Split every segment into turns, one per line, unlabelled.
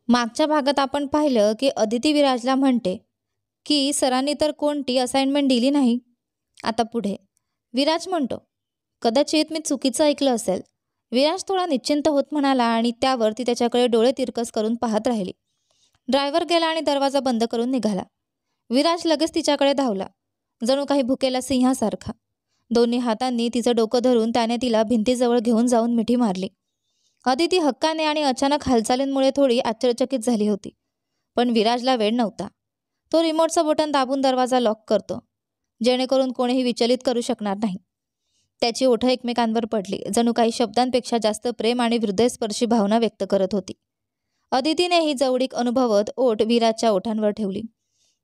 मागच्या भागात आपण पाहिलं की अदिती विराजला म्हणते की सरांनी तर कोणती असाइनमेंट दिली नाही. आता पुढे विराज म्हणतो, कदाचित मी चुकीचं ऐकलं असेल. विराज थोडा निश्चिंत होत म्हणाला आणि त्यावर ती त्याच्याकडे डोळे तिरकस करून पाहत राहिली. ड्रायव्हर गेला आणि दरवाजा बंद करून निघाला. विराज लगेच तिच्याकडे धावला, जणू काही भुकेला सिंहासारखा. दोन्ही हातांनी तिचं डोकं धरून त्याने तिला भिंतीजवळ घेऊन जाऊन मिठी मारली. अदिती हक्काने आणि अचानक हालचालींमुळे थोडी आश्चर्यचकित झाली होती. पण विराजला वेळ नव्हता. तो रिमोटचं बटन दाबून दरवाजा लॉक करतो, जेणेकरून कोणीही विचलित करू शकणार नाही. त्याची ओठं एकमेकांवर पडली, जणू काही शब्दांपेक्षा जास्त प्रेम आणि हृदयस्पर्शी भावना व्यक्त करत होती. अदितीने ही जवळीक अनुभवत ओठ विराजच्या ओठांवर ठेवली.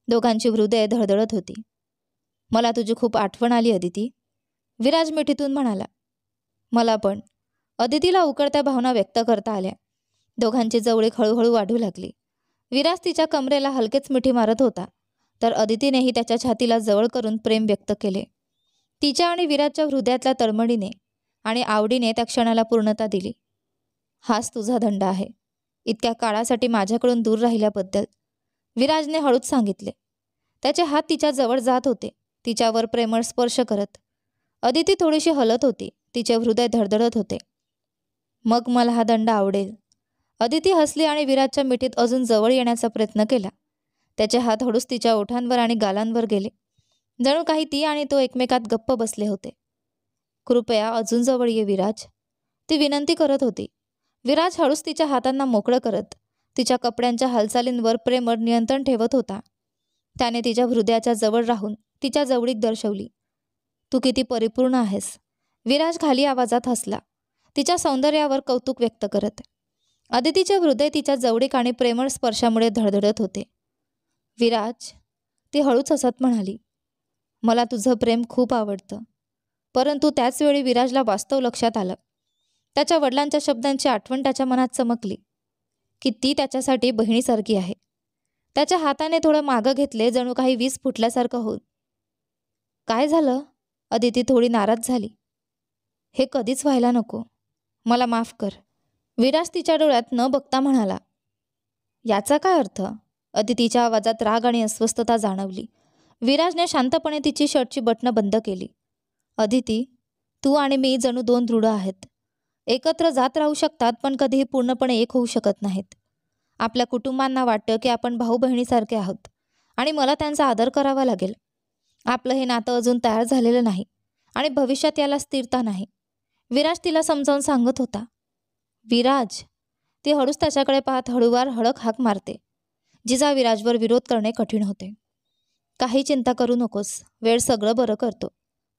दोघांची हृदय धडधडत होती. मला तुझी खूप आठवण आली अदिती, विराज मिठीतून म्हणाला. मला पण, अदितीला उकळत्या भावना व्यक्त करता आल्या. दोघांची जवळीक हळूहळू वाढू लागली. विराज तिच्या कमरेला हलकेच मिठी मारत होता, तर अदितीनेही त्याच्या छातीला जवळ करून प्रेम व्यक्त केले. तिच्या आणि विराजच्या हृदयातल्या तळमळीने आणि आवडीने त्या क्षणाला पूर्णता दिली. हाच तुझा दंड आहे, इतक्या काळासाठी माझ्याकडून दूर राहिल्याबद्दल, विराजने हळूच सांगितले. त्याचे हात तिच्या जवळ जात होते, तिच्यावर प्रेमळ स्पर्श करत. अदिती थोडीशी हलत होती, तिचे हृदय धडधडत होते. मग मला हा दंड आवडेल. अदिती हसली आणि विराजच्या मिठीत अजून जवळ येण्याचा प्रयत्न केला. त्याचे हात हळूच तिच्या ओठांवर आणि गालांवर गेले, जणू काही ती आणि तो एकमेकात गप्प बसले होते. कृपया अजून जवळ ये विराज, ती विनंती करत होती. विराज हळूच तिच्या हातांना मोकळं करत तिच्या कपड्यांच्या हालचालींवर प्रेमळ नियंत्रण ठेवत होता. त्याने तिच्या हृदयाच्या जवळ राहून तिच्या जवळीक दर्शवली. तू किती परिपूर्ण आहेस, विराज खाली आवाजात हसला, तिच्या सौंदर्यावर कौतुक व्यक्त करत. अदितीचे हृदय तिच्या जवळीक आणि प्रेमळ स्पर्शामुळे धडधडत होते. विराज, ती हळूच हसत म्हणाली, मला तुझं प्रेम खूप आवडतं. परंतु त्याचवेळी विराजला वास्तव लक्षात आलं. त्याच्या वडिलांच्या शब्दांची आठवण त्याच्या मनात चमकली की ती त्याच्यासाठी बहिणीसारखी आहे. त्याच्या हाताने थोडं मागं घेतले, जणू काही वीज फुटल्यासारखं होत. काय झालं, अदिती थोडी नाराज झाली. हे कधीच व्हायला नको, मला माफ कर, विराज तिच्या डोळ्यात न बघता म्हणाला. याचा काय अर्थ, अदितीच्या आवाजात राग आणि अस्वस्थता जाणवली. विराजने शांतपणे तिची शर्टची बटणं बंद केली. अदिती, तू आणि मी जणू दोन दृढ आहेत. एकत्र जात राहू शकतात, पण कधीही पूर्णपणे एक होऊ शकत नाहीत. आपल्या कुटुंबांना वाटतं की आपण भाऊ बहिणीसारखे आहोत आणि मला त्यांचा आदर करावा लागेल. आपलं हे नातं अजून तयार झालेलं नाही आणि भविष्यात याला स्थिरता नाही, विराज तिला समजावून सांगत होता. विराज, ती हळूच त्याच्याकडे पाहत हळूवार हळक हाक मारते, जिचा विराजवर विरोध करणे कठीण होते. काही चिंता करू नकोस, वेळ सगळं बरं करतो,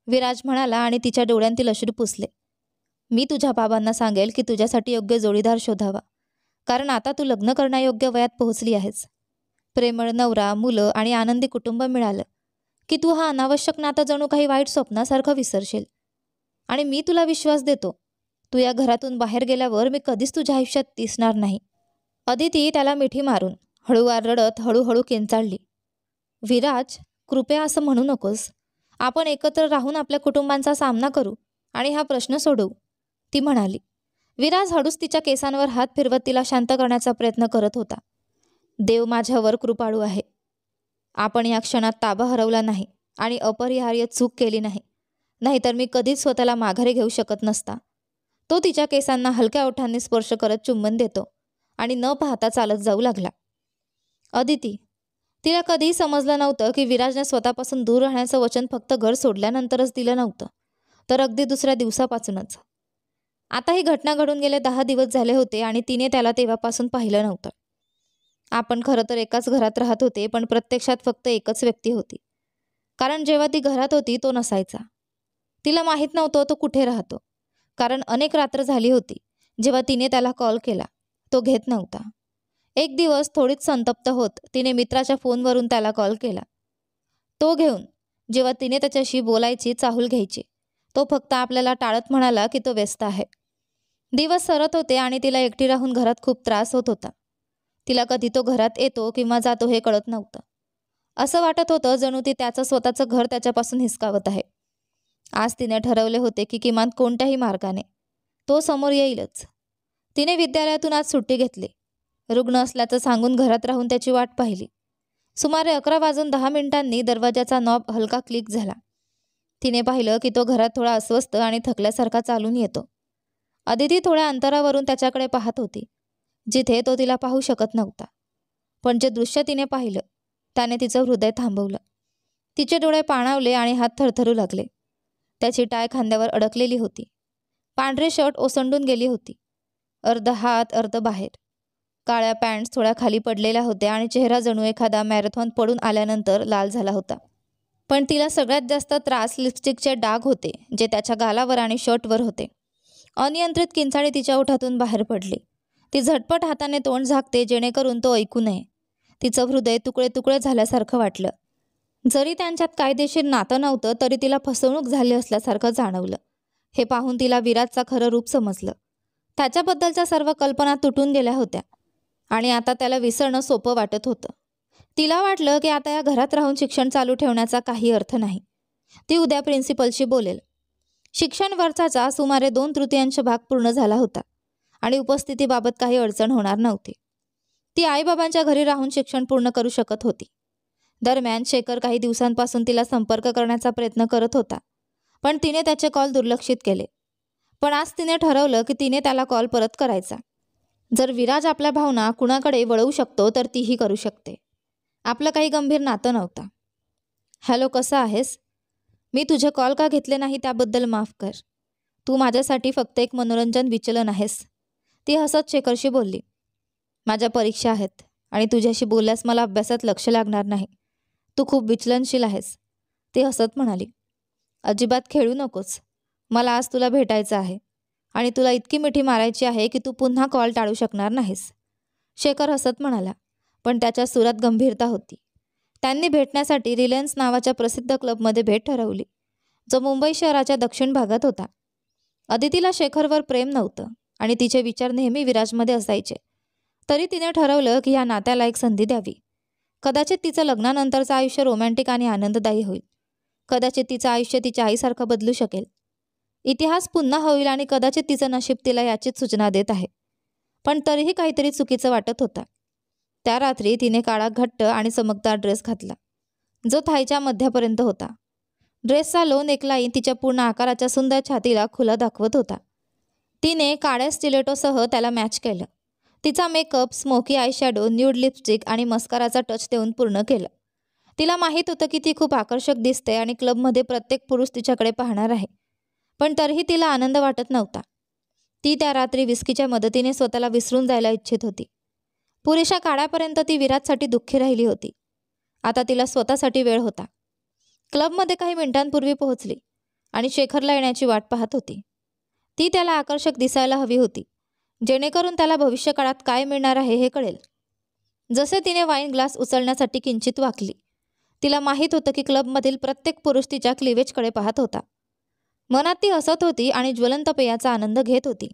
विराज म्हणाला आणि तिच्या डोळ्यांतील अश्रू पुसले. मी तुझ्या बाबांना सांगेल की तुझ्यासाठी योग्य जोडीदार शोधावा, कारण आता तू लग्न करण्यायोग्य वयात पोहोचली आहेस. प्रेमळ नवरा, मुलं आणि आनंदी कुटुंब मिळालं की तू हा अनावश्यक नातं जणू काही वाईट स्वप्नासारखं विसरशील. आणि मी तुला विश्वास देतो, तू या घरातून बाहेर गेल्यावर मी कधीच तुझ्या आयुष्यात दिसणार नाही. अदिती त्याला मिठी मारून हळूवार रडत हळूहळू किंचाळली. विराज, कृपया असं म्हणू नकोस. आपण एकत्र राहून आपल्या कुटुंबांचा सामना करू आणि हा प्रश्न सोडवू, ती म्हणाली. विराज हळूच तिच्या केसांवर हात फिरवत तिला शांत करण्याचा प्रयत्न करत होता. देव माझ्यावर कृपाळू आहे. आपण या क्षणात ताबा हरवला नाही आणि अपरिहार्य चूक केली नाही, नाहीतर मी कधीच स्वतःला माघारी घेऊ शकत नसता. तो तिच्या केसांना हलक्या ओठांनी स्पर्श करत चुंबन देतो आणि न पाहता चालत जाऊ लागला. अदिती, तिला कधीही समजलं नव्हतं की विराजने स्वतःपासून दूर राहण्याचं वचन फक्त घर सोडल्यानंतरच दिलं नव्हतं, तर अगदी दुसऱ्या दिवसापासूनच. आता ही घटना घडून गेले 10 दिवस झाले होते आणि तिने त्याला तेव्हापासून पाहिलं नव्हतं. आपण खरं तर एकाच घरात राहत होते, पण प्रत्यक्षात फक्त एकच व्यक्ती होती, कारण जेव्हा ती घरात होती तो नसायचा. तिला माहीत नव्हतं तो कुठे राहतो, कारण अनेक रात्र झाली होती जेव्हा तिने त्याला कॉल केला, तो घेत नव्हता. एक दिवस थोडीच संतप्त होत तिने मित्राच्या फोनवरून त्याला कॉल केला. तो घेऊन जेव्हा तिने त्याच्याशी बोलायची चाहूल घ्यायची, तो फक्त आपल्याला टाळत म्हणाला की तो व्यस्त आहे. दिवस सरत होते आणि तिला एकटी राहून घरात खूप त्रास होत होता. तिला कधी तो घरात येतो किंवा जातो हे कळत नव्हतं. असं वाटत होतं जणू ती त्याचं स्वतःचं घर त्याच्यापासून हिसकावत आहे. आज तिने ठरवले होते की किमान कोणत्याही मार्गाने तो समोर येईलच. तिने विद्यालयातून आज सुट्टी घेतली. रुग्ण असल्याचं सांगून घरात राहून त्याची वाट पाहिली. सुमारे 11:10 दरवाजाचा नॉब हलका क्लिक झाला. तिने पाहिलं की तो घरात थोडा अस्वस्थ आणि थकल्यासारखा चालून येतो. अदिती थोड्या अंतरावरून त्याच्याकडे पाहत होती, जिथे तो तिला पाहू शकत नव्हता. पण जे दृश्य तिने पाहिलं त्याने तिचं हृदय थांबवलं. तिचे डोळे पाणावले आणि हात थरथरू लागले. त्याची टाय खांद्यावर अडकलेली होती. पांढरे शर्ट ओसंडून गेली होती, अर्ध हात अर्ध बाहेर. काळ्या पॅन्ट्स थोड्या खाली पडलेल्या होत्या आणि चेहरा जणू एखादा मॅरेथॉन पडून आल्यानंतर लाल झाला होता. पण तिला सगळ्यात जास्त त्रास लिपस्टिकचे डाग होते, जे त्याच्या गालावर आणि शर्टवर होते. अनियंत्रित किंचाळी तिच्या ओठातून बाहेर पडली. ती झटपट हाताने तोंड झाकते जेणेकरून तो ऐकू नये. तिचं हृदय तुकडे तुकडे झाल्यासारखं वाटलं. जरी त्यांच्यात कायदेशीर नातं नव्हतं तरी तिला फसवणूक झाली असल्यासारखं जाणवलं. हे पाहून तिला विराजचं खरं रूप समजलं. त्याच्याबद्दलच्या सर्व कल्पना तुटून गेल्या होत्या आणि आता त्याला विसरणं सोपं वाटत होतं. तिला वाटलं की आता या घरात राहून शिक्षण चालू ठेवण्याचा काही अर्थ नाही. ती उद्या प्रिन्सिपलशी बोलेल. शिक्षण वर्षाचा सुमारे 2/3 भाग पूर्ण झाला होता आणि उपस्थितीबाबत काही अडचण होणार नव्हती. ती आईबाबांच्या घरी राहून शिक्षण पूर्ण करू शकत होती. दरम्यान शेखर काही दिवसांपासून तिला संपर्क करण्याचा प्रयत्न करत होता, पण तिने त्याचे कॉल दुर्लक्षित केले. पण आज तिने ठरवलं की तिने त्याला कॉल परत करायचा. जर विराज आपल्या भावना कुणाकडे वळवू शकतो तर तीही करू शकते. आपलं काही गंभीर नातं नव्हतं. हॅलो, कसा आहेस? मी तुझे कॉल का घेतले नाही त्याबद्दल माफ कर. तू माझ्यासाठी फक्त एक मनोरंजन विचलन आहेस. ती हसत शेखरशी बोलली. माझ्या परीक्षा आहेत आणि तुझ्याशी बोलल्यास मला अभ्यासात लक्ष लागणार नाही. तू खूप विचलनशील आहेस. ती हसत म्हणाली. अजिबात खेळू नकोस. मला आज तुला भेटायचं आहे आणि तुला इतकी मिठी मारायची आहे की तू पुन्हा कॉल टाळू शकणार नाहीस. शेखर हसत म्हणाला, पण त्याच्या सुरात गंभीरता होती. त्यांनी भेटण्यासाठी रिलायन्स नावाच्या प्रसिद्ध क्लबमध्ये भेट ठरवली, जो मुंबई शहराच्या दक्षिण भागात होता. अदितीला शेखरवर प्रेम नव्हतं आणि तिचे विचार नेहमी विराजमध्ये असायचे. तरी तिने ठरवलं की या नात्याला एक संधी द्यावी. कदाचित तिचं लग्नानंतरचं आयुष्य रोमॅन्टिक आणि आनंददायी होईल. कदाचित तिचं आयुष्य तिच्या आईसारखं बदलू शकेल. इतिहास पुन्हा होईल आणि कदाचित तिचं नशीब तिला याचीच सूचना देत आहे. पण तरीही काहीतरी चुकीचं वाटत होतं. त्या रात्री तिने काळा घट्ट आणि चमकदार ड्रेस घातला, जो थाईच्या मध्यापर्यंत होता. ड्रेसचा लो नेकलाईन तिच्या पूर्ण आकाराच्या सुंदर छातीला खुला दाखवत होता. तिने काळ्या स्टिलेटोसह त्याला मॅच केलं. तिचा makeup smoky eye shadow, nude lipstick आणि मस्काराचा टच देऊन पूर्ण केलं. तिला माहीत होतं की ती खूप आकर्षक दिसते आणि क्लबमध्ये प्रत्येक पुरुष तिच्याकडे पाहणार आहे. पण तरीही तिला आनंद वाटत नव्हता. ती त्या रात्री विस्कीच्या मदतीने स्वतःला विसरून जायला इच्छित होती. पुरेशा काळापर्यंत ती विराजसाठी दुःखी राहिली होती. आता तिला स्वतःसाठी वेळ होता. क्लबमध्ये काही मिनिटांपूर्वी पोहोचली आणि शेखरला येण्याची वाट पाहत होती. ती त्याला आकर्षक दिसायला हवी होती, जेणेकरून त्याला भविष्यकाळात काय मिळणार आहे हे कळेल. जसे तिने वाईन ग्लास उचलण्यासाठी किंचित वाकली, तिला माहीत होतं की क्लबमधील प्रत्येक पुरुष तिच्या क्लिवेजकडे पाहत होता. मनात ती हसत होती आणि ज्वलंत पेयाचा आनंद घेत होती.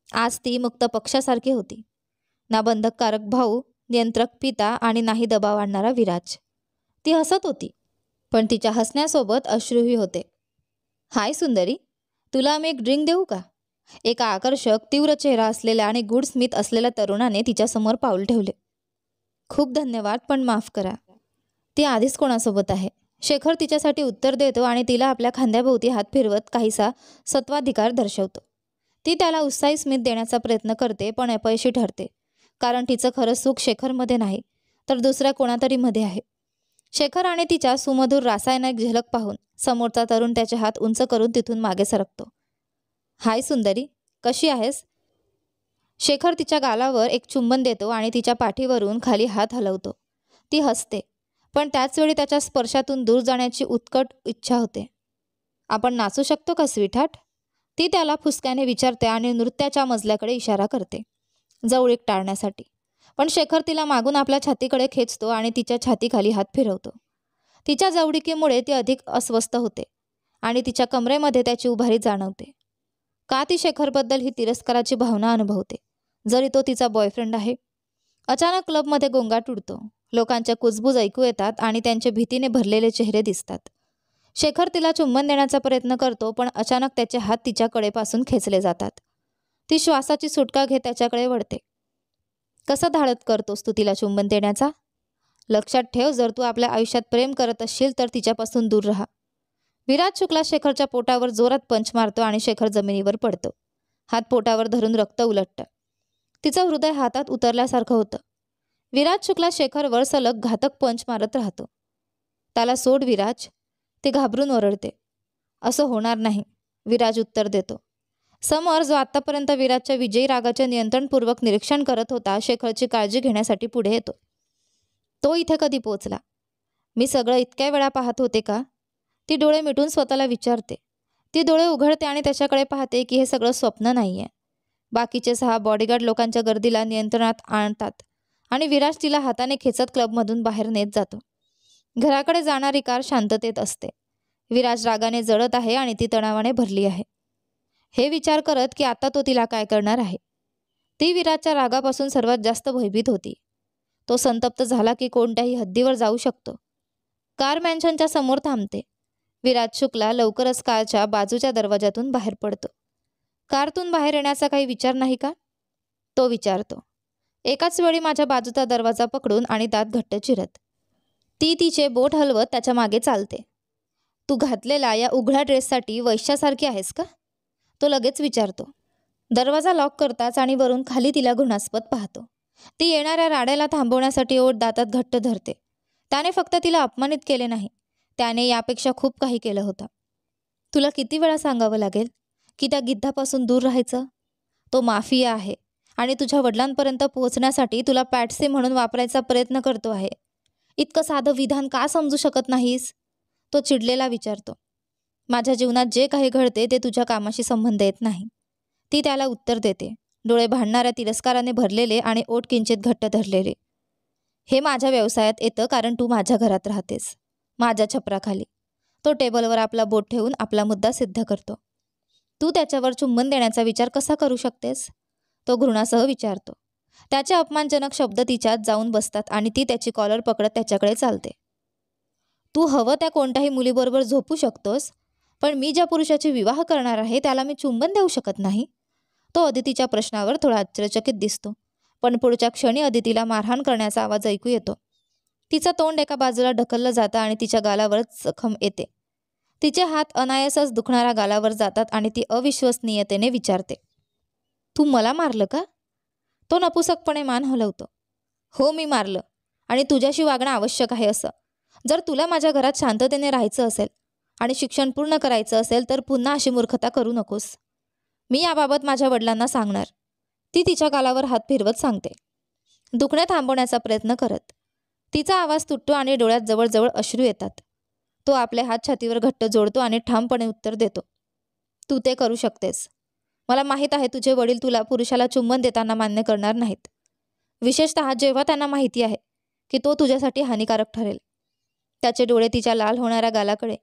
आज ती मुक्त पक्षासारखी होती. ना बंधककारक भाऊ, नियंत्रक पिता आणि नाही दबाव आणणारा विराज. ती हसत होती, पण तिच्या हसण्यासोबत अश्रूही होते. हाय सुंदरी, तुला मी एक ड्रिंक देऊ का? एका आकर्षक तीव्र चेहरा असलेल्या आणि गुड स्मिथ असलेल्या तरुणाने तिच्यासमोर पाऊल ठेवले. खूप धन्यवाद, पण माफ करा. ती आधीच कोणासोबत आहे? शेखर तिच्यासाठी उत्तर देतो आणि तिला आपल्या खांद्याभोवती हात फिरवत काहीसा सत्वाधिकार दर्शवतो. ती त्याला उत्साही स्मित देण्याचा प्रयत्न करते, पण अपयशी ठरते, कारण तिचं खरं सुख शेखरमध्ये नाही तर दुसऱ्या कोणातरीमध्ये आहे. शेखर आणि तिच्या सुमधुर रासायनिक झलक पाहून समोरचा तरुण त्याचे हात उंच करून तिथून मागे सरकतो. हाय सुंदरी, कशी आहेस? शेखर तिच्या गालावर एक चुंबन देतो आणि तिच्या पाठीवरून खाली हात हलवतो. ती हसते, पण त्याचवेळी त्याच्या स्पर्शातून दूर जाण्याची उत्कट इच्छा होते. आपण नाचू शकतो का स्वीटहार्ट? ती त्याला फुसक्याने विचारते आणि नृत्याच्या मजल्याकडे इशारा करते, जवळीक टाळण्यासाठी. पण शेखर तिला मागून आपल्या छातीकडे खेचतो आणि तिच्या छातीखाली हात फिरवतो. तिच्या जवळीकीमुळे ती अधिक अस्वस्थ होते आणि तिच्या कमरेमध्ये त्याची उभारी जाणवते. का ती शेखरबद्दल ही तिरस्काराची भावना अनुभवते, जरी तो तिचा बॉयफ्रेंड आहे? अचानक क्लबमध्ये गोंगाट उडतो. लोकांच्या कुजबूज ऐकू येतात आणि त्यांचे भीतीने भरलेले चेहरे दिसतात. शेखर तिला चुंबन देण्याचा प्रयत्न करतो, पण अचानक त्याचे हात तिच्या कडेपासून खेचले जातात. ती श्वासाची सुटका घेत त्याच्याकडे वळते. कसं धाडत करतोस तू तिला चुंबन देण्याचा? लक्षात ठेव, जर तू आपल्या आयुष्यात प्रेम करत असशील तर तिच्यापासून दूर राहा. विराज शुक्ला शेखरच्या पोटावर जोरात पंच मारतो आणि शेखर जमिनीवर पडतो. हात पोटावर धरून रक्त उलटतं. तिचं हृदय हातात उतरल्यासारखं होतं. विराज शुक्ला शेखरवर सलग घातक पंच मारत राहतो. त्याला सोड विराज, ते घाबरून ओरडते. असं होणार नाही, विराज उत्तर देतो. समर, जो आत्तापर्यंत विराजच्या विजयी रागाचे नियंत्रणपूर्वक निरीक्षण करत होता, शेखरची काळजी घेण्यासाठी पुढे येतो. तो इथे कधी पोचला? मी सगळं इतक्या वेळा पाहत होते का? ती डोळे मिटून स्वतःला विचारते. ती डोळे उघडते आणि त्याच्याकडे पाहते की हे सगळं स्वप्न नाहीये. बाकीचे 6 बॉडीगार्ड लोकांच्या गर्दीला नियंत्रणात आणतात आणि विराज तिला हाताने खेचत क्लबमधून बाहेर नेत जातो. घराकडे जाणारी कार शांततेत असते. विराज रागाने जळत आहे आणि ती तणावाने भरली आहे. हे विचार करत की आता तो तिला काय करणार आहे. ती विराजच्या रागापासून सर्वात जास्त भयभीत होती. तो संतप्त झाला की कोणत्याही हद्दीवर जाऊ शकतो. कार मॅन्शनच्या समोर थांबते. विराज शुक्ला लवकरच कारच्या बाजूच्या दरवाजातून बाहेर पडतो. कारतून बाहेर येण्याचा काही विचार नाही का? तो विचारतो. एकाच वेळी माझ्या बाजूचा दरवाजा पकडून आणि दात घट्ट चिरत. ती तिचे बोट हलवत त्याच्या मागे चालते. तू घातलेला या उघड्या ड्रेससाठी वैश्यासारखी आहेस का? तो लगेच विचारतो. दरवाजा लॉक करताच आणि वरून खाली तिला घृणास्पद पाहतो. ती येणाऱ्या राड्याला थांबवण्यासाठी ओठ दातात घट्ट धरते. त्याने फक्त तिला अपमानित केले नाही, त्याने यापेक्षा खूप काही केलं होतं. तुला किती वेळा सांगावं लागेल की त्या गिद्धापासून दूर राहायचं? तो माफिया आहे आणि तुझ्या वडिलांपर्यंत पोहोचण्यासाठी तुला पॅटसी म्हणून वापरायचा प्रयत्न करतो आहे. इतकं साधं विधान का समजू शकत नाहीस? तो चिडलेला विचारतो. माझ्या जीवनात जे काही घडते ते तुझ्या कामाशी संबंध येत नाही, ती त्याला उत्तर देते, डोळे भांडणाऱ्या तिरस्काराने भरलेले आणि ओठ किंचित घट्ट धरलेले. हे माझ्या व्यवसायात येतं कारण तू माझ्या घरात राहतेस, माझ्या छपराखाली. तो टेबलवर आपला बोट ठेवून आपला मुद्दा सिद्ध करतो. तू त्याच्यावर चुंबन देण्याचा विचार कसा करू शकतेस? तो घृणासह विचारतो. त्याचे अपमानजनक शब्द तिच्यात जाऊन बसतात आणि ती त्याची कॉलर पकडत त्याच्याकडे चालते. तू हवं त्या कोणत्याही मुलीबरोबर झोपू शकतोस, पण मी ज्या पुरुषाची विवाह करणार आहे त्याला मी चुंबन देऊ शकत नाही. तो अदितीच्या प्रश्नावर थोडा आश्चर्यचकित दिसतो, पण पुढच्या क्षणी अदितीला मारहाण करण्याचा आवाज ऐकू येतो. तिचं तोंड एका बाजूला ढकललं जातं आणि तिच्या गालावरच जखम येते. तिचे हात अनायासच दुखणाऱ्या गालावर जातात आणि ती अविश्वसनीयतेने विचारते, तू मला मारलं का? तो नपुसकपणे मान हलवतो. हो, मी मारलं, आणि तुझ्याशी वागणं आवश्यक आहे असं. जर तुला माझ्या घरात शांततेने राहायचं असेल आणि शिक्षण पूर्ण करायचं असेल तर पुन्हा अशी मूर्खता करू नकोस. मी याबाबत माझ्या वडिलांना सांगणार, ती तिच्या गालावर हात फिरवत सांगते, दुखणे थांबवण्याचा प्रयत्न करत. तिचा आवाज तुटतो आणि डोळ्यात जवळजवळ अश्रू येतात. तो आपले हात छातीवर घट्ट जोडतो आणि ठामपणे उत्तर देतो, तू ते करू शकतेस. मला माहीत आहे तुझे वडील तुला पुरुषाला चुंबन देताना मान्य करणार नाहीत, विशेषतः जेव्हा त्यांना माहिती आहे की तो तुझ्यासाठी हानिकारक ठरेल. त्याचे डोळे तिच्या लाल होणाऱ्या गालाकडे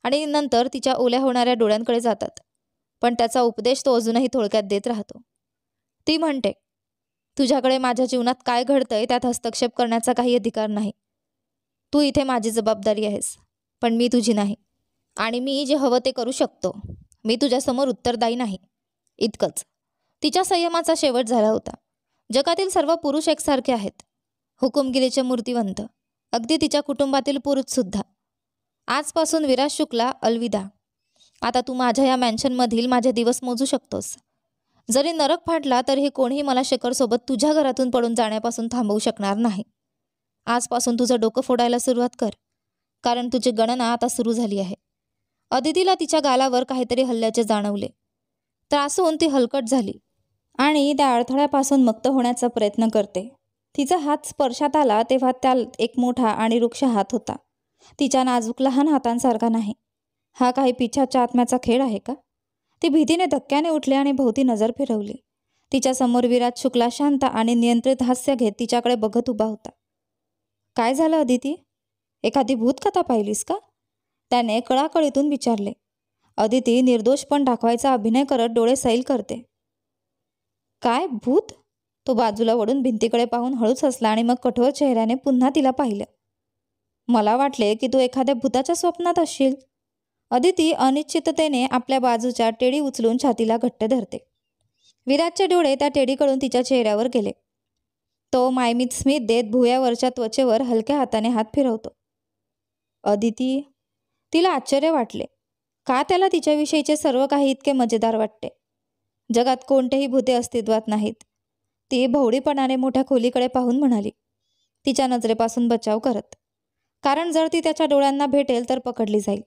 आणि नंतर तिच्या ओल्या होणाऱ्या डोळ्यांकडे जातात, पण त्याचा उपदेश तो अजूनही थोडक्यात देत राहतो. ती म्हणते, तुझ्याकडे माझ्या जीवनात काय घडतंय त्यात हस्तक्षेप करण्याचा काही अधिकार नाही. तू इथे माझी जबाबदारी आहेस, पण मी तुझी नाही. आणि मी जे हवं ते करू शकतो. मी तुझ्यासमोर उत्तरदायी नाही, इतकंच. तिच्या संयमाचा शेवट झाला होता. जगातील सर्व पुरुष एकसारखे आहेत, हुकुमगिरीचे मूर्तिवंत, अगदी तिच्या कुटुंबातील पुरुषसुद्धा. आजपासून विराज शुक्ला, अलविदा. आता तू माझ्या या मॅन्शनमधील माझे दिवस मोजू शकतोस. जरी नरक फाटला तरीही कोणीही मला शेखरसोबत तुझ्या घरातून पडून जाण्यापासून थांबवू शकणार नाही. आजपासून तुझं डोकं फोडायला सुरुवात कर, कारण तुझी गणना आता सुरू झाली आहे. अदितीला तिच्या गालावर काहीतरी हल्ल्याचे जाणवले. त्रासून ती हलकट झाली आणि त्या अडथळ्यापासून मुक्त होण्याचा प्रयत्न करते. तिचा हात स्पर्शात आला तेव्हा त्यात एक मोठा आणि वृक्ष हात होता. तिच्या नाजूक लहान हातांसारखा नाही. हा काही पिछाच्या आत्म्याचा खेळ आहे का? ती भीतीने धक्क्याने उठली आणि भोवती नजर फिरवली. तिच्यासमोर विराज शुक्ला शांत आणि नियंत्रित हास्य घेत तिच्याकडे बघत उभा होता. काय झालं अदिती? एखादी भूतकथा पाहिलीस का? त्याने कळाकळीतून विचारले. अदिती निर्दोषपण दाखवायचा अभिनय करत डोळे सैल करते. काय भूत? तो बाजूला वळून भिंतीकडे पाहून हळूच हसला आणि मग कठोर चेहऱ्याने पुन्हा तिला पाहिलं. मला वाटले की तू एखाद्या भूताच्या स्वप्नात असशील. अदिती अनिश्चिततेने आपल्या बाजूच्या टेडी उचलून छातीला घट्ट धरते. विराजचे डोळे त्या टेडीकडून तिच्या चेहऱ्यावर गेले. तो मायमीत स्मित देत भुवयावरच्या त्वचेवर हलक्या हाताने हात फिरवतो. अदिती. तिला आश्चर्य वाटले. का त्याला तिच्याविषयीचे सर्व काही इतके मजेदार वाटते? जगात कोणतेही भूते अस्तित्वात नाहीत. ती भोवडीपणाने मोठ्या खोलीकडे पाहून म्हणाली, तिच्या नजरेपासून बचाव करत. कारण जर ती त्याच्या डोळ्यांना भेटेल तर पकडली जाईल.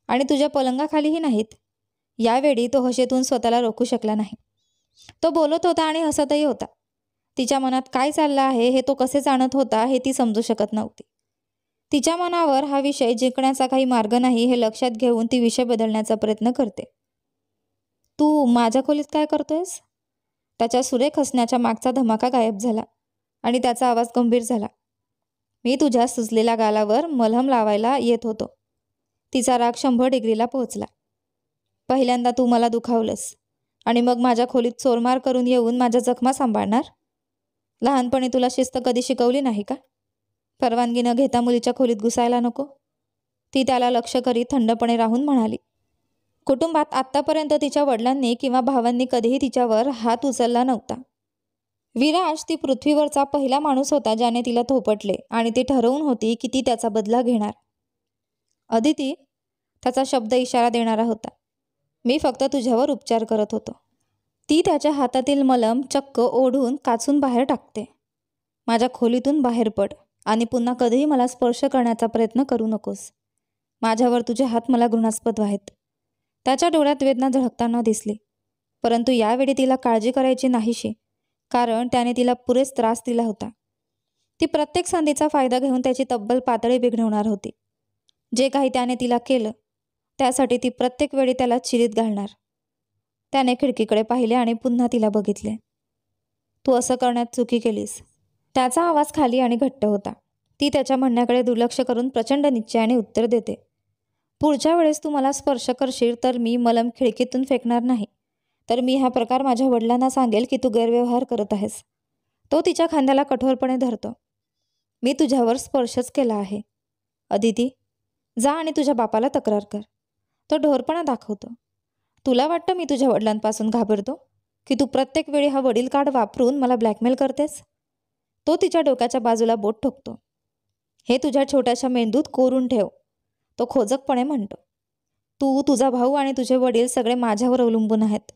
आणि तुझ्या पलंगाखालीही नाहीत. यावेळी तो हशेतून स्वतःला रोखू शकला नाही. तो बोलत होता आणि हसतही होता. तिच्या मनात काय चाललं आहे हे तो कसे जाणत होता हे ती समजू शकत नव्हती. तिच्या मनावर हा विषय जिंकण्याचा काही मार्ग नाही हे लक्षात घेऊन ती विषय बदलण्याचा प्रयत्न करते. तू माझ्या खोलीत काय करतोयस? त्याच्या सुरेख हसण्याच्या मागचा धमाका गायब झाला आणि त्याचा आवाज गंभीर झाला. मी तुझ्या सुजलेल्या गालावर मलहम लावायला येत होतो. तिचा राग 100 डिग्रीला पोहोचला. पहिल्यांदा तू मला दुखावलंस आणि मग माझ्या खोलीत चोरमार करून येऊन माझ्या जखमा सांभाळणार? लहानपणी तुला शिस्त कधी शिकवली नाही का? परवानगी न घेता मुलीच्या खोलीत घुसायला नको? ती त्याला लक्ष करीत थंडपणे राहून म्हणाली. कुटुंबात आत्तापर्यंत तिच्या वडिलांनी किंवा भावांनी कधीही तिच्यावर हात उचलला नव्हता. विराज ती पृथ्वीवरचा पहिला माणूस होता ज्याने तिला थोपटले आणि ती ठरवून होती की ती त्याचा बदला घेणार. अदिती. त्याचा शब्द इशारा देणारा होता. मी फक्त तुझ्यावर उपचार करत होतो. ती त्याच्या हातातील मलम चक्क ओढून काचून बाहेर टाकते. माझ्या खोलीतून बाहेर पड आणि पुन्हा कधीही मला स्पर्श करण्याचा प्रयत्न करू नकोस. माझ्यावर तुझे हात मला घृणास्पद आहेत. त्याच्या डोळ्यात वेदना झळकताना दिसली. परंतु यावेळी तिला काळजी करायची नाहीशी, कारण त्याने तिला पुरेस त्रास दिला होता. ती प्रत्येक संधीचा फायदा घेऊन त्याची तब्बल पातळी बिघडवणार होती. जे काही त्याने तिला केलं त्यासाठी ती प्रत्येक वेळी त्याला चिरीत घालणार. त्याने खिडकीकडे पाहिले आणि पुन्हा तिला बघितले. तू असं करण्यात चुकी केलीस. त्याचा आवाज खाली आणि घट्ट होता. ती त्याच्या म्हणण्याकडे दुर्लक्ष करून प्रचंड निश्चयाने उत्तर देते. पुढच्या वेळेस तू मला स्पर्श करशील तर मी मलम खिडकीतून फेकणार नाही. तर मी हा प्रकार माझ्या वडिलांना सांगेल की तू गैरव्यवहार करत आहेस. तो तिच्या खांद्याला कठोरपणे धरतो. मी तुझ्यावर स्पर्शच केला आहे. अदिती, जा आणि तुझ्या बापाला तक्रार कर. तो ढोरपणा दाखवतो. तुला वाटतं मी तुझ्या वडिलांपासून घाबरतो की तू प्रत्येक वेळी हा वडील कार्ड वापरून मला ब्लॅकमेल करतेस? तो तिच्या डोक्याच्या बाजूला बोट ठोकतो. हे तुझ्या छोट्याशा मेंदूत कोरून ठेव. तो खोजकपणे म्हणतो. तू, तुझा भाऊ आणि तुझे वडील सगळे माझ्यावर अवलंबून आहेत.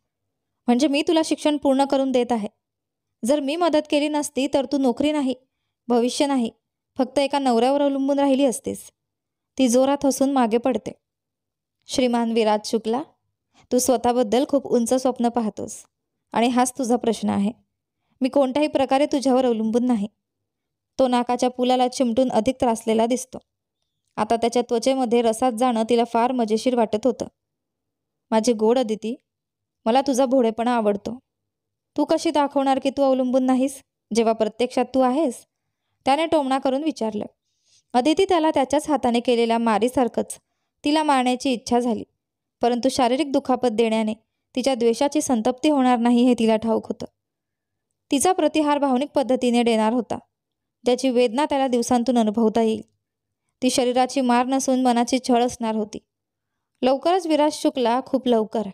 म्हणजे मी तुला शिक्षण पूर्ण करून देत आहे. जर मी मदत केली नसती तर तू नोकरी नाही, भविष्य नाही, फक्त एका नवऱ्यावर अवलंबून राहिली असतीस. ती जोरात हसून मागे पडते. श्रीमान विराज शुक्ला, तू स्वतःबद्दल खूप उंच स्वप्न पाहतोस आणि हाच तुझा प्रश्न आहे. मी कोणत्याही प्रकारे तुझ्यावर अवलंबून नाही. तो नाकाच्या पुलाला चिमटून अधिक त्रासलेला दिसतो. आता त्याच्या त्वचेमध्ये रसात जाणं तिला फार मजेशीर वाटत होतं. माझी गोड अदिती, मला तुझा भोळेपणा आवडतो. तू कशी दाखवणार की तू अवलंबून नाहीस जेव्हा प्रत्यक्षात तू आहेस? त्याने टोमणा करून विचारलं. अदिती त्याला त्याच्याच हाताने केलेल्या मारीसारखंच तिला मारण्याची इच्छा झाली. परंतु शारीरिक दुखापत देण्याने तिच्या द्वेषाची संतप्ती होणार नाही हे तिला ठाऊक होतं. तिचा प्रतिहार भावनिक पद्धतीने देणार होता, ज्याची वेदना त्याला दिवसांतून अनुभवता येईल. ती शरीराची मार नसून मनाची छळ असणार होती. लवकरच विराज शुक्ला, खूप लवकर.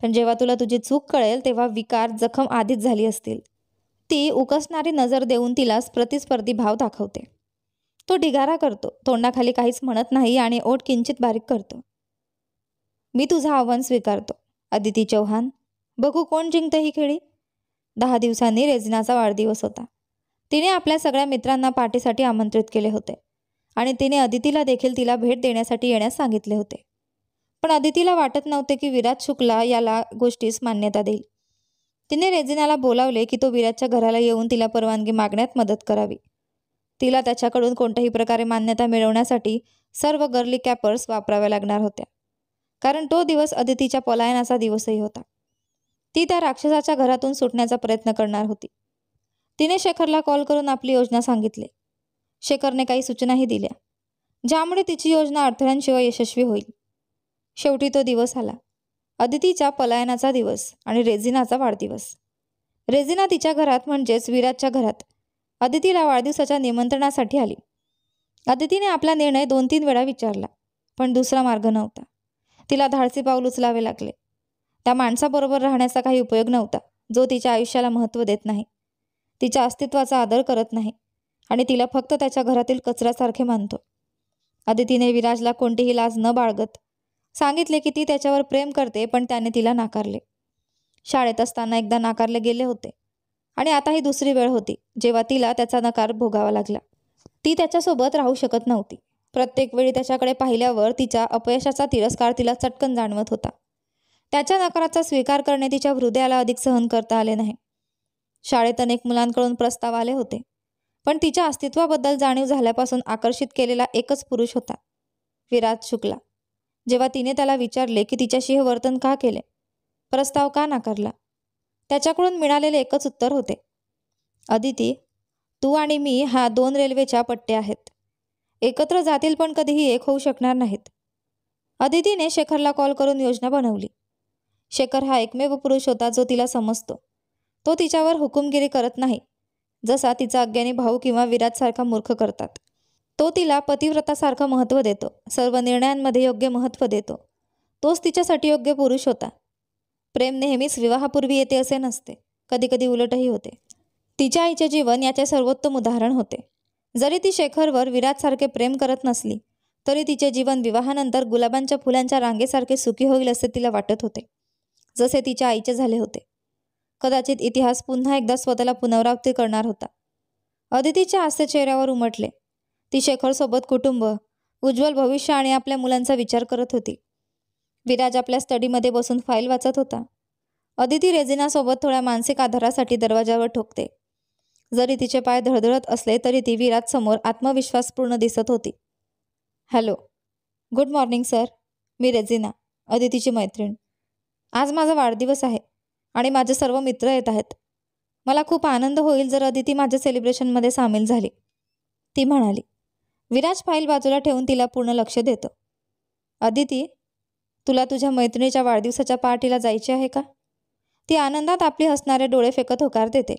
पण जेव्हा तुला तुझी चूक कळेल तेव्हा विकार जखम आधीच झाली असतील. ती उकसणारी नजर देऊन तिला प्रतिस्पर्धी भाव दाखवते. तो ढिगारा करतो, तोंडाखाली काहीच म्हणत नाही आणि ओठ किंचित बारीक करतो. मी तुझं आव्हान स्वीकारतो, अदिती चौहान. बघू कोण जिंकतं ही खेळी. 10 दिवसांनी रेजिनाचा वाढदिवस होता. तिने आपल्या सगळ्या मित्रांना पार्टीसाठी आमंत्रित केले होते आणि तिने अदितीला देखील तिला भेट देण्यासाठी येण्यास सांगितले होते. पण अदितीला वाटत नव्हते की विराज शुक्ला याला गोष्टीस मान्यता देईल. तिने रेजिनाला बोलावले की तो विराजच्या घराला येऊन तिला परवानगी मागण्यात मदत करावी. तिला त्याच्याकडून कोणत्याही प्रकारे मान्यता मिळवण्यासाठी सर्व गर्ली कॅपर्स वापराव्या लागणार होत्या, कारण तो दिवस अदितीच्या पलायनाचा दिवसही होता. ती त्या राक्षसाच्या घरातून सुटण्याचा प्रयत्न करणार होती. तिने शेखरला कॉल करून आपली योजना सांगितली. शेखरने काही सूचनाही दिल्या, ज्यामुळे तिची योजना अडथळ्यांशिवाय यशस्वी होईल. शेवटी तो दिवस आला, अदितीच्या पलायनाचा दिवस आणि रेजिनाचा वाढदिवस. रेजिना तिच्या घरात म्हणजेच विराजच्या घरात अदितीला वाढदिवसाच्या निमंत्रणासाठी आली. अदितीने आपला निर्णय 2-3 वेळा विचारला, पण दुसरा मार्ग नव्हता. तिला धाडसी पाऊल उचलावे लागले. त्या माणसाबरोबर राहण्याचा काही उपयोग नव्हता, जो तिच्या आयुष्याला महत्त्व देत नाही. तिच्या अस्तित्वाचा आदर करत नाही आणि तिला फक्त त्याच्या घरातील कचऱ्यासारखे मानतो. अदितीने विराजला कोणतीही लाज न बाळगत सांगितले की ती त्याच्यावर प्रेम करते, पण त्याने तिला नाकारले. शाळेत असताना एकदा नाकारले गेले होते आणि आता ही दुसरी वेळ होती जेव्हा तिला त्याचा नकार भोगावा लागला. ती त्याच्यासोबत राहू शकत नव्हती. प्रत्येक वेळी त्याच्याकडे पाहिल्यावर तिच्या अपयशाचा तिरस्कार तिला चटकन जाणवत होता. त्याच्या नकाराचा स्वीकार करणे तिच्या हृदयाला अधिक सहन करता आले नाही. शाळेत अनेक मुलांकडून प्रस्ताव आले होते, पण तिच्या अस्तित्वाबद्दल जाणीव झाल्यापासून आकर्षित केलेला एकच पुरुष होता, विराज शुक्ला. जेव्हा तिने त्याला विचारले की तिच्याशी हे वर्तन का केले, प्रस्ताव का नाकारला, त्याच्याकडून मिळालेले एकच उत्तर होते, अदिती, तू आणि मी ह्या 2 रेल्वेच्या पट्ट्या आहेत. एकत्र जातील पण कधीही एक होऊ शकणार नाहीत. अदितीने शेखरला कॉल करून योजना बनवली. शेखर हा एकमेव पुरुष होता जो तिला समजतो. तो तिच्यावर हुकुमगिरी करत नाही, जसा तिचा अज्ञानी भाऊ किंवा विराजसारखा मूर्ख करतात. तो तिला पतिव्रतासारखं महत्त्व देतो, सर्व निर्णयांमध्ये योग्य महत्त्व देतो. तोच तिच्यासाठी योग्य पुरुष होता. प्रेम नेहमीच विवाहापूर्वी येते असे नसते, कधीकधी उलटही होते. तिच्या आईचे जीवन याचे सर्वोत्तम उदाहरण होते. जरी ती शेखरवर विराजसारखे प्रेम करत नसली तरी तिचे जीवन विवाहानंतर गुलाबांच्या फुलांच्या रांगेसारखे सुखी होईल असे तिला वाटत होते, जसे तिच्या आईचे झाले होते. कदाचित इतिहास पुन्हा एकदा स्वतःला पुनरावृत्ती करणार होता. अदितीच्या हास्य चेहऱ्यावर उमटले. ती शेखरसोबत कुटुंब, उज्ज्वल भविष्य आणि आपल्या मुलांचा विचार करत होती. विराज आपल्या स्टडीमध्ये बसून फाईल वाचत होता. अदिती रेजिनासोबत थोड्या मानसिक आधारासाठी दरवाजावर ठोकते. जरी तिचे पाय धडधडत असले तरी ती विराजसमोर आत्मविश्वासपूर्ण दिसत होती. Hello, good morning sir. मी रेजिना, अदितीची मैत्रीण. आज माझा वाढदिवस आहे आणि माझे सर्व मित्र येत आहेत. मला खूप आनंद होईल जर अदिती माझ्या सेलिब्रेशनमध्ये सामील झाली, ती म्हणाली. विराज फाईल बाजूला ठेवून तिला पूर्ण लक्ष देतो. अदिती, तुला तुझ्या मैत्रिणीच्या वाढदिवसाच्या पार्टीला जायचे आहे का? ती आनंदात आपली हसणारे डोळे फेकत होकार देते.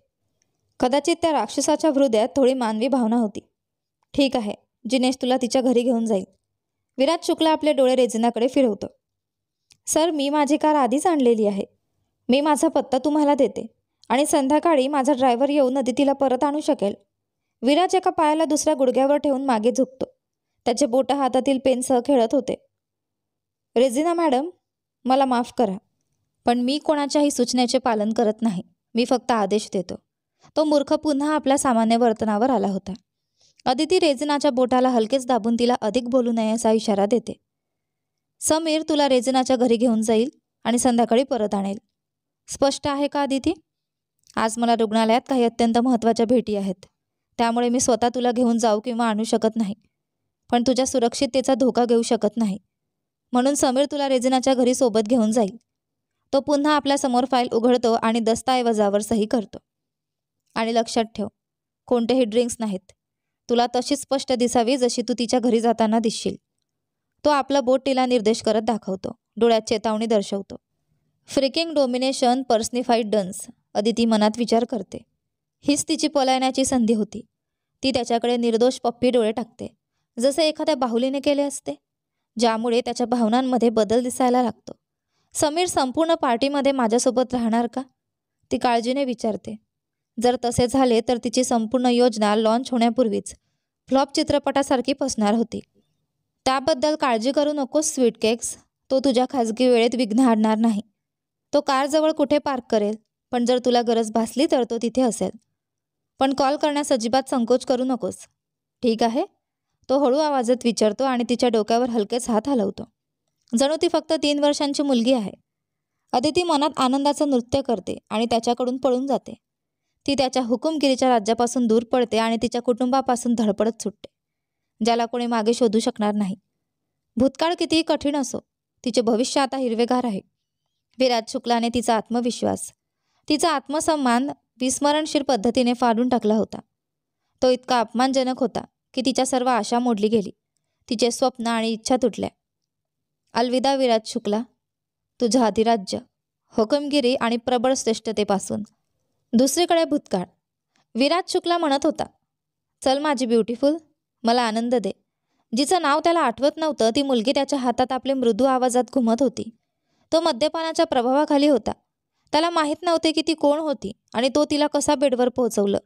कदाचित त्या राक्षसाच्या हृदयात थोडी मानवी भावना होती. ठीक आहे, जिनेश तुला तिच्या घरी घेऊन जाईल. विराज शुक्ला आपले डोळे रेजिनाकडे फिरवतो. सर, मी माझी कार आधीच आणलेली आहे. मी माझा पत्ता तुम्हाला देते आणि संध्याकाळी माझा ड्रायव्हर येऊन अदितीला परत आणू शकेल. विराज एका पायाला दुसऱ्या गुडघ्यावर ठेवून मागे झुकतो. त्याचे बोटं हातातील पेनसह खेळत होते. रेजिना मॅडम, मला माफ करा, पण मी कोणाच्याही सूचनेचे पालन करत नाही. मी फक्त आदेश देतो. तो मूर्ख पुन्हा आपल्या सामान्य वर्तनावर आला होता. अदिती रेजिनाच्या बोटाला हलकेच दाबून तिला अधिक बोलू नये असा इशारा देते. समीर तुला रेजिनाच्या घरी घेऊन जाईल आणि संध्याकाळी परत आणेल. स्पष्ट आहे का अदिती? आज मला रुग्णालयात काही अत्यंत महत्त्वाच्या भेटी आहेत, त्यामुळे मी स्वतः तुला घेऊन जाऊ किंवा आणू शकत नाही, पण तुझ्या सुरक्षिततेचा धोका घेऊ शकत नाही. म्हणून समीर तुला रेजिनाच्या घरी सोबत घेऊन जाईल. तो पुन्हा आपल्यासमोर फाईल उघडतो आणि दस्तऐवजावर सही करतो. आणि लक्षात ठेव, कोणतेही ड्रिंक्स नाहीत. तुला तशीच स्पष्ट दिसावी जशी तू तिच्या घरी जाताना दिसशील. तो आपलं बोट तिला निर्देश करत दाखवतो, डोळ्यात चेतावणी दर्शवतो. फ्रिकिंग डोमिनेशन पर्सनिफाईड डन्स, अदिती मनात विचार करते. हीच तिची पलायनाची संधी होती. ती त्याच्याकडे निर्दोष पप्पी डोळे टाकते, जसे एखाद्या बाहुलीने केले असते, ज्यामुळे त्याच्या भावनांमध्ये बदल दिसायला लागतो. समीर संपूर्ण पार्टीमध्ये माझ्यासोबत राहणार का? ती काळजीने विचारते. जर तसे झाले तर तिची संपूर्ण योजना लॉन्च होण्यापूर्वीच फ्लॉप चित्रपटासारखी फसणार होती. त्याबद्दल काळजी करू नकोस स्वीट केक्स. तो तुझ्या खाजगी वेळेत विघ्न आणणार नाही. तो कारजवळ कुठे पार्क करेल, पण जर तुला गरज भासली तर तो तिथे असेल. पण कॉल करण्यास अजिबात संकोच करू नकोस, ठीक आहे? तो हळू आवाजात विचारतो आणि तिच्या डोक्यावर हलकेच हात हलवतो, जणू ती फक्त 3 वर्षांची मुलगी आहे. अदिती मनात आनंदाचं नृत्य करते आणि त्याच्याकडून पळून जाते. ती त्याच्या हुकुमगिरीच्या राज्यापासून दूर पडते आणि तिच्या कुटुंबापासून धडपडत सुटते, ज्याला कोणी मागे शोधू शकणार नाही. भूतकाळ कितीही कठीण असो, तिचे भविष्य आता हिरवेगार आहे. विराज शुक्लाने तिचा आत्मविश्वास, तिचा आत्मसन्मान विस्मरणशील पद्धतीने फाडून टाकला होता. तो इतका अपमानजनक होता की तिच्या सर्व आशा मोडली गेली. तिचे स्वप्न आणि इच्छा तुटल्या. अलविदा विराज शुक्ला, तुझं अधिराज्य, हुकुमगिरी आणि प्रबळ श्रेष्ठतेपासून. दुसरीकडे भूतकाळ. विराज शुक्ला म्हणत होता, चल माझी ब्युटिफुल, मला आनंद दे. जिचं नाव त्याला आठवत नव्हतं ती मुलगी त्याच्या हातात आपले मृदू आवाजात घुमत होती. तो मद्यपानाच्या प्रभावाखाली होता. त्याला माहीत नव्हते की ती कोण होती आणि तो तिला कसा बेडवर पोहोचवलं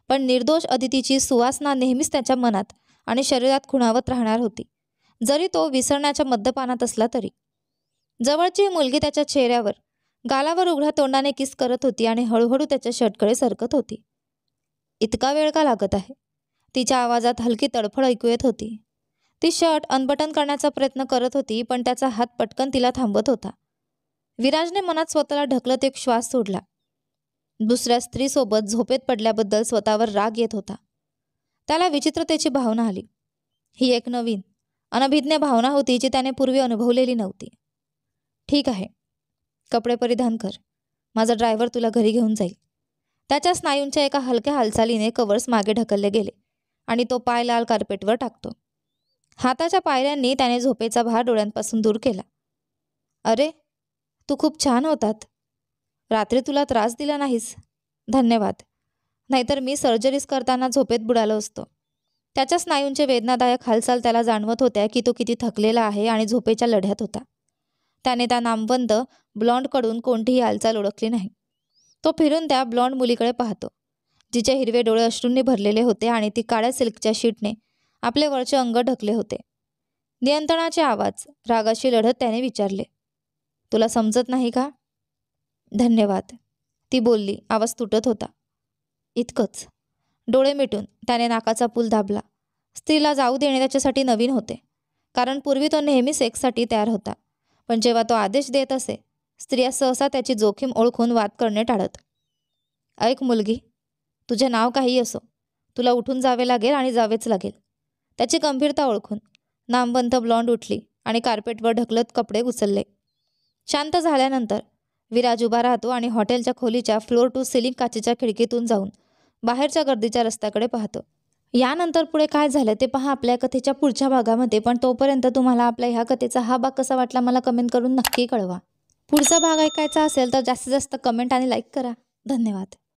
पण निर्दोष अदितीची सुवासना नेहमीच त्याच्या मनात आणि शरीरात खुणावत राहणार होती, जरी तो विसरण्याच्या मद्यपानात असला तरी. जवळची मुलगी त्याच्या चेहऱ्यावर, गालावर उघड्या तोंडाने किस करत होती आणि हळूहळू त्याच्या शर्टकडे सरकत होती. इतका वेळ का लागत आहे? तिच्या आवाजात हलकी तडफड ऐकू येत होती. ती शर्ट अनबटन करण्याचा प्रयत्न करत होती, पण त्याचा हात पटकन तिला थांबवत होता. विराजने मनात स्वतःला ढकलत एक श्वास सोडला. दुसऱ्या स्त्रीसोबत झोपेत पडल्याबद्दल स्वतःवर राग येत होता. त्याला विचित्रतेची भावना आली. ही एक नवीन, अनभिज्ञ भावना होती जी त्याने पूर्वी अनुभवलेली नव्हती. ठीक आहे, कपडे परिधान कर. माझा ड्रायव्हर तुला घरी घेऊन जाईल. त्याच्या स्नायूंच्या एका हलक्या हालचालीने कव्हर्स मागे ढकलले गेले आणि तो पाय लाल कार्पेटवर टाकतो. हाताच्या पायऱ्यांनी त्याने झोपेचा भार डोळ्यांपासून दूर केला. अरे, तू खूप छान होतात. रात्री तुला त्रास दिला नाहीस. धन्यवाद. नाहीतर मी सर्जरीज करताना झोपेत बुडालो असतो. त्याच्या स्नायूंचे वेदनादायक हालचाल त्याला जाणवत होत्या की तो किती थकलेला आहे आणि झोपेच्या लढ्यात होता. त्याने त्या नामवंत ब्लॉन्डकडून कोणतीही हालचाल ओळखली नाही. तो फिरून त्या ब्लॉन्ड मुलीकडे पाहतो, जिचे हिरवे डोळे अश्रूंनी भरलेले होते आणि ती काळ्या सिल्कच्या शीटने आपले वरचे अंग ढकले होते. नियंत्रणाचे आवाज, रागाशी लढत त्याने विचारले, तुला समजत नाही का? धन्यवाद, ती बोलली, आवाज तुटत होता. इतकंच. डोळे मिटून त्याने नाकाचा पूल दाबला. स्त्रीला जाऊ देणे त्याच्यासाठी नवीन होते, कारण पूर्वी तो नेहमी सेक्ससाठी तयार होता. पण जेव्हा तो आदेश देत असे, स्त्रिया सहसा त्याची जोखीम ओळखून वाद करणे टाळत. ऐक मुलगी, तुझे नाव काही असो, तुला उठून जावे लागेल आणि जावेच लागेल. त्याची गंभीरता ओळखून नामवंत ब्लॉन्ड उठली आणि कार्पेटवर ढकलत कपडे उचलले. शांत झाल्यानंतर विराज उभा राहतो आणि हॉटेलच्या खोलीच्या फ्लोर टू सिलिंग काचेच्या खिडकीतून जाऊन बाहेरच्या गर्दीच्या रस्त्याकडे पाहतो. यानंतर पुढे काय झालं ते पहा आपल्या कथेच्या पुढच्या भागामध्ये. पण तोपर्यंत तुम्हाला आपल्या ह्या कथेचा हा भाग कसा वाटला मला कमेंट करून नक्की कळवा. पुढचा भाग ऐकायचा असेल तर जास्तीत जास्त कमेंट आणि लाईक करा. धन्यवाद.